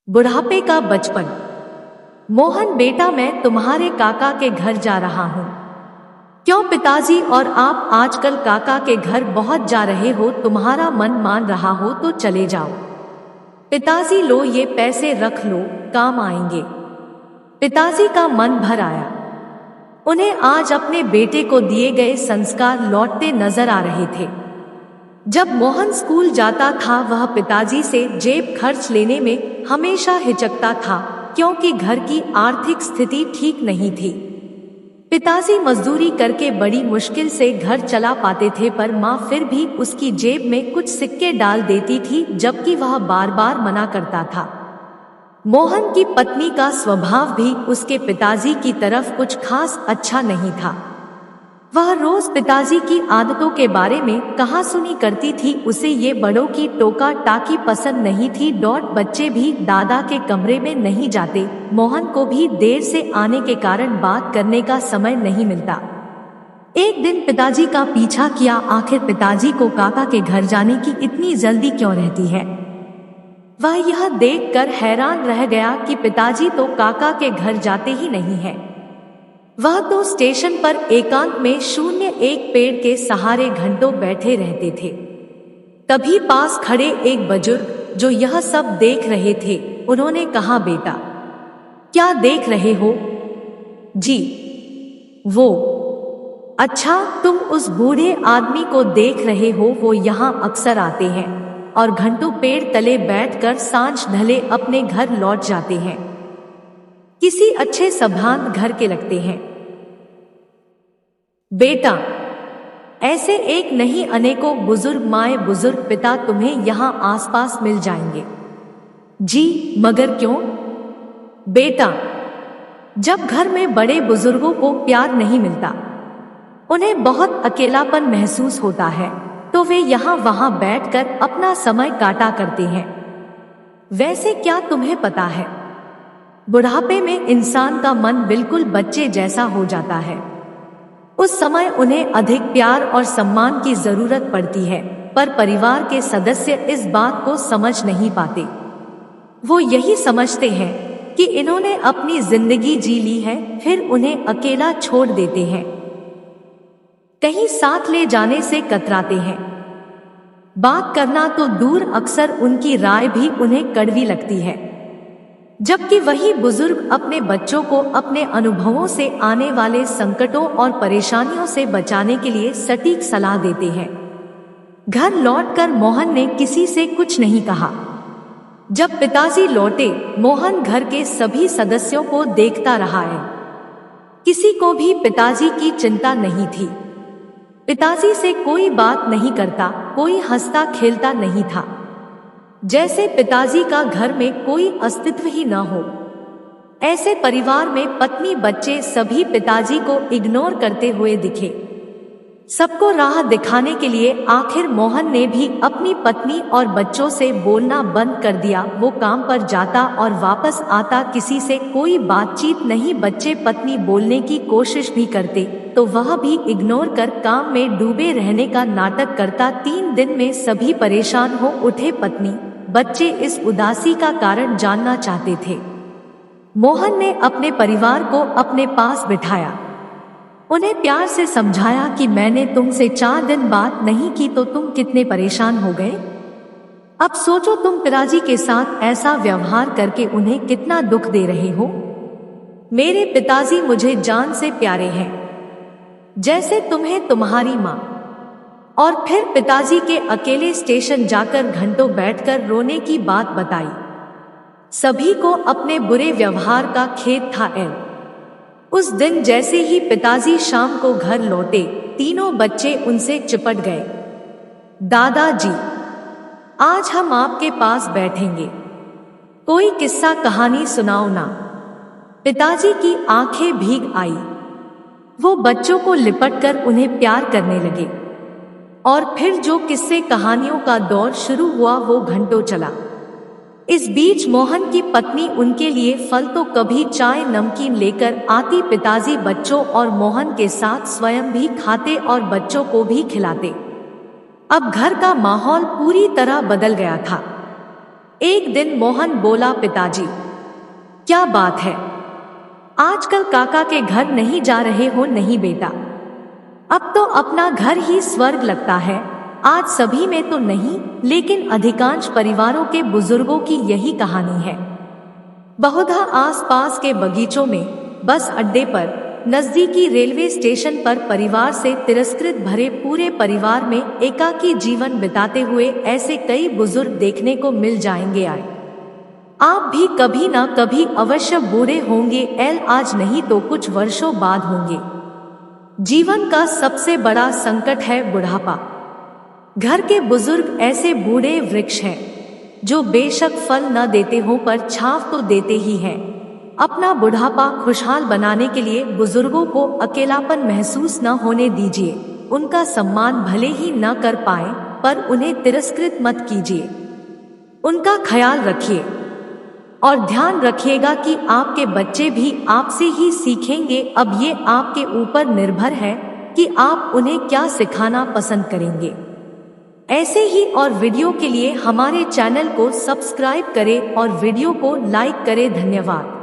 बुढ़ापे का बचपन। मोहन बेटा, मैं तुम्हारे काका के घर जा रहा हूँ। क्यों पिताजी, और आप आजकल काका के घर बहुत जा रहे हो? तुम्हारा मन मान रहा हो तो चले जाओ। पिताजी, लो ये पैसे रख लो, काम आएंगे। पिताजी का मन भर आया। उन्हें आज अपने बेटे को दिए गए संस्कार लौटते नजर आ रहे थे। जब मोहन स्कूल जाता था वह पिताजी से जेब खर्च लेने में हमेशा हिचकता था, क्योंकि घर की आर्थिक स्थिति ठीक नहीं थी। पिताजी मजदूरी करके बड़ी मुश्किल से घर चला पाते थे, पर माँ फिर भी उसकी जेब में कुछ सिक्के डाल देती थी, जबकि वह बार बार मना करता था। मोहन की पत्नी का स्वभाव भी उसके पिताजी की तरफ कुछ खास अच्छा नहीं था। वह रोज पिताजी की आदतों के बारे में कहासुनी करती थी। उसे ये बड़ों की टोका टाकी पसंद नहीं थी। बच्चे भी दादा के कमरे में नहीं जाते। मोहन को भी देर से आने के कारण बात करने का समय नहीं मिलता। एक दिन पिताजी का पीछा किया। आखिर पिताजी को काका के घर जाने की इतनी जल्दी क्यों रहती है? वह यह देखकर हैरान रह गया कि पिताजी तो काका के घर जाते ही नहीं है। वह तो स्टेशन पर एकांत में 01 पेड़ के सहारे घंटों बैठे रहते थे। तभी पास खड़े एक बुजुर्ग जो यह सब देख रहे थे, उन्होंने कहा, बेटा क्या देख रहे हो? जी वो। अच्छा, तुम उस बूढ़े आदमी को देख रहे हो? वो यहाँ अक्सर आते हैं और घंटों पेड़ तले बैठकर सांझ ढले अपने घर लौट जाते हैं। किसी अच्छे संभ्रांत घर के लगते हैं। बेटा, ऐसे एक नहीं अनेकों बुजुर्ग माए बुजुर्ग पिता तुम्हें यहाँ आसपास मिल जाएंगे। जी, मगर क्यों? बेटा, जब घर में बड़े बुजुर्गों को प्यार नहीं मिलता, उन्हें बहुत अकेलापन महसूस होता है, तो वे यहाँ वहाँ बैठकर अपना समय काटा करते हैं। वैसे क्या तुम्हें पता है, बुढ़ापे में इंसान का मन बिल्कुल बच्चे जैसा हो जाता है। उस समय उन्हें अधिक प्यार और सम्मान की जरूरत पड़ती है, पर परिवार के सदस्य इस बात को समझ नहीं पाते। वो यही समझते हैं कि इन्होंने अपनी जिंदगी जी ली है, फिर उन्हें अकेला छोड़ देते हैं। कहीं साथ ले जाने से कतराते हैं। बात करना तो दूर, अक्सर उनकी राय भी उन्हें कड़वी लगती है। जबकि वही बुजुर्ग अपने बच्चों को अपने अनुभवों से आने वाले संकटों और परेशानियों से बचाने के लिए सटीक सलाह देते हैं। घर लौटकर मोहन ने किसी से कुछ नहीं कहा। जब पिताजी लौटे, मोहन घर के सभी सदस्यों को देखता रहा है। किसी को भी पिताजी की चिंता नहीं थी। पिताजी से कोई बात नहीं करता, कोई हंसता खेलता नहीं था, जैसे पिताजी का घर में कोई अस्तित्व ही न हो। ऐसे परिवार में पत्नी बच्चे सभी पिताजी को इग्नोर करते हुए दिखे। सबको राह दिखाने के लिए आखिर मोहन ने भी अपनी पत्नी और बच्चों से बोलना बंद कर दिया। वो काम पर जाता और वापस आता, किसी से कोई बातचीत नहीं। बच्चे पत्नी बोलने की कोशिश भी करते तो वह भी इग्नोर कर काम में डूबे रहने का नाटक करता। 3 दिन में सभी परेशान हो उठे। पत्नी बच्चे इस उदासी का कारण जानना चाहते थे। मोहन ने अपने परिवार को अपने पास बिठाया। उन्हें प्यार से समझाया कि मैंने तुमसे 4 दिन बात नहीं की तो तुम कितने परेशान हो गए। अब सोचो, तुम पिताजी के साथ ऐसा व्यवहार करके उन्हें कितना दुख दे रहे हो। मेरे पिताजी मुझे जान से प्यारे हैं, जैसे तुम्हें तुम्हारी माँ। और फिर पिताजी के अकेले स्टेशन जाकर घंटों बैठकर रोने की बात बताई। सभी को अपने बुरे व्यवहार का खेद था। उस दिन जैसे ही पिताजी शाम को घर लौटे, तीनों बच्चे उनसे चिपट गए। दादाजी, आज हम आपके पास बैठेंगे, कोई किस्सा कहानी सुनाओ ना। पिताजी की आंखें भीग आई। वो बच्चों को लिपटकर उन्हें प्यार करने लगे और फिर जो किस्से कहानियों का दौर शुरू हुआ वो घंटों चला। इस बीच मोहन की पत्नी उनके लिए फल तो कभी चाय नमकीन लेकर आती। पिताजी बच्चों और मोहन के साथ स्वयं भी खाते और बच्चों को भी खिलाते। अब घर का माहौल पूरी तरह बदल गया था। एक दिन मोहन बोला, पिताजी क्या बात है, आजकल काका के घर नहीं जा रहे हो? नहीं बेटा, अब तो अपना घर ही स्वर्ग लगता है। आज सभी में तो नहीं, लेकिन अधिकांश परिवारों के बुजुर्गों की यही कहानी है। बहुधा आसपास के बगीचों में, बस अड्डे पर, नजदीकी रेलवे स्टेशन पर परिवार से तिरस्कृत भरे पूरे परिवार में एकाकी जीवन बिताते हुए ऐसे कई बुजुर्ग देखने को मिल जाएंगे। आप भी कभी ना कभी अवश्य बूढ़े होंगे। आज नहीं तो कुछ वर्षों बाद होंगे। जीवन का सबसे बड़ा संकट है बुढ़ापा। घर के बुजुर्ग ऐसे बूढ़े वृक्ष हैं जो बेशक फल न देते हो पर छांव तो देते ही हैं। अपना बुढ़ापा खुशहाल बनाने के लिए बुजुर्गों को अकेलापन महसूस न होने दीजिए। उनका सम्मान भले ही न कर पाए पर उन्हें तिरस्कृत मत कीजिए। उनका ख्याल रखिए और ध्यान रखिएगा कि आपके बच्चे भी आपसे ही सीखेंगे। अब ये आपके ऊपर निर्भर है कि आप उन्हें क्या सिखाना पसंद करेंगे। ऐसे ही और वीडियो के लिए हमारे चैनल को सब्सक्राइब करें और वीडियो को लाइक करें। धन्यवाद।